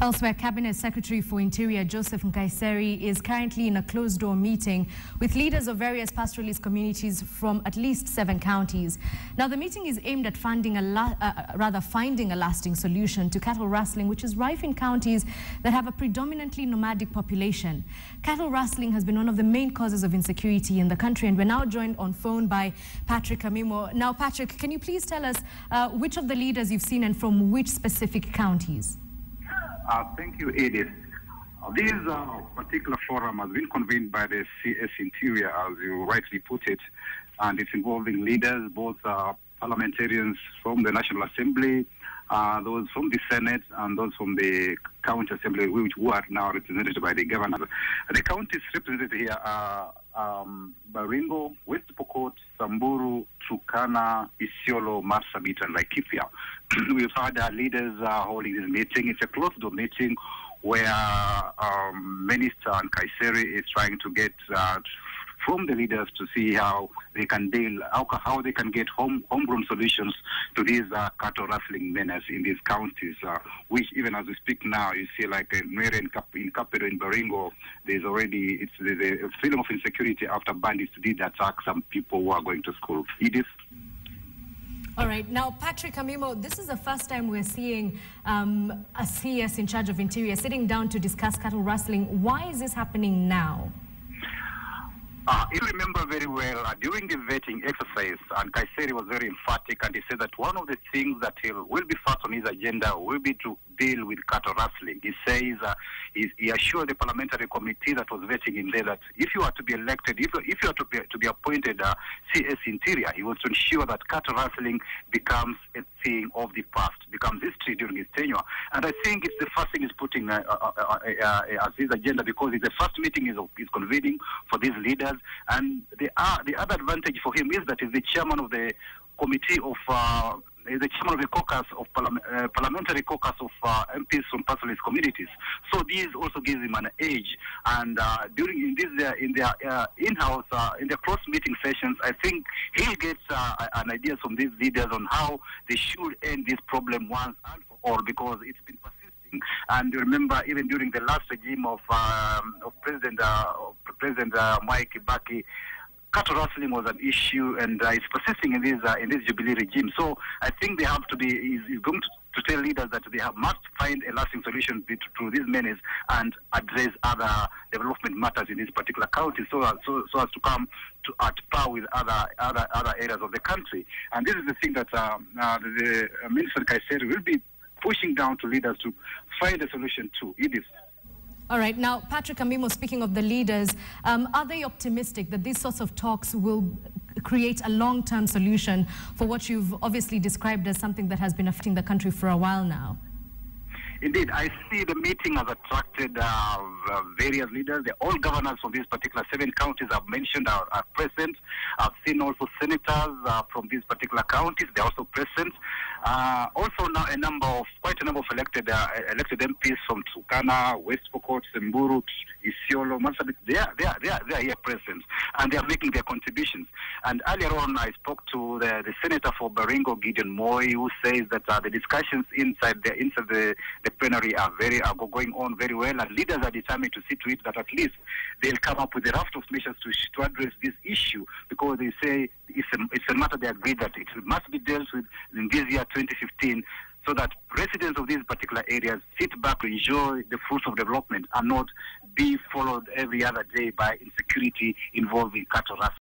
Elsewhere, Cabinet Secretary for Interior Joseph Nkaissery is currently in a closed-door meeting with leaders of various pastoralist communities from at least 7 counties. Now, the meeting is aimed at finding a lasting solution to cattle rustling, which is rife in counties that have a predominantly nomadic population. Cattle rustling has been one of the main causes of insecurity in the country, and we're now joined on phone by Patrick Amimo. Now, Patrick, can you please tell us which of the leaders you've seen and from which specific counties? Thank you, Edith. This particular forum has been convened by the CS Interior, as you rightly put it, and it's involving leaders, both parliamentarians from the National Assembly, those from the Senate, and those from the County Assembly, which are now represented by the governor. The counties represented here are Baringo, West Pokot, Samburu, Turkana, Isiolo, Marsabit, and Laikipia. We've had our leaders holding this meeting. It's a closed-door meeting where Minister Nkaissery is trying to get from the leaders to see how they can deal, how they can get homegrown solutions to these cattle rustling menace in these counties, which even as we speak now, you see like in Kapero, in Baringo, there's a feeling of insecurity after bandits did attack some people who are going to school. Edith? All right. Now, Patrick Amimo, this is the first time we're seeing a CS in charge of Interior sitting down to discuss cattle rustling. Why is this happening now? You remember very well, during the vetting exercise, Nkaissery was very emphatic, and he said that one of the things that will be first on his agenda will be to deal with cattle rustling. He says, he assured the parliamentary committee that was vetting him there that if you are to be elected, if you are to be appointed CS Interior, he was to ensure that cattle rustling becomes a thing of the past, becomes history during his tenure. And I think it's the first thing he's putting as his agenda, because it's the first meeting he's convening for these leaders. And the other advantage for him is that he's the chairman of the committee of the chairman of the caucus of parliamentary caucus of MPs from pastoralist communities. So this also gives him an edge. And during their in-house, in the cross-meeting sessions, I think he'll get an idea from these leaders on how they should end this problem once and for all, because it's been persisting. And you remember, even during the last regime of President Mwai Kibaki, cattle rustling was an issue, and it's persisting in this Jubilee regime. So I think they have to be. He's going to tell leaders that they must find a lasting solution to this menace and address other development matters in this particular county, so as to come at par with other areas of the country. And this is the thing that the Minister Nkaissery will be pushing down to leaders to find a solution to. It is. All right. Now, Patrick Amimo, speaking of the leaders, are they optimistic that these sorts of talks will create a long-term solution for what you've obviously described as something that has been affecting the country for a while now? Indeed, I see the meeting has attracted various leaders. All governors from these particular 7 counties I've mentioned are present. I've seen also senators from these particular counties. They're also present. Also now quite a number of elected MPs from Turkana, West Pokot, Samburu, Isiolo, Marsabit. They are here present, and they are making their contributions. And earlier on, I spoke to the senator for Baringo, Gideon Moi, who says that the discussions inside the plenary are going on very well, and leaders are determined to see to it that at least they'll come up with a raft of measures to address this issue, because they say it's a matter they agreed that it must be dealt with in this year 2015, so that residents of these particular areas sit back to enjoy the fruits of development and not be followed every other day by insecurity involving cattle rustling.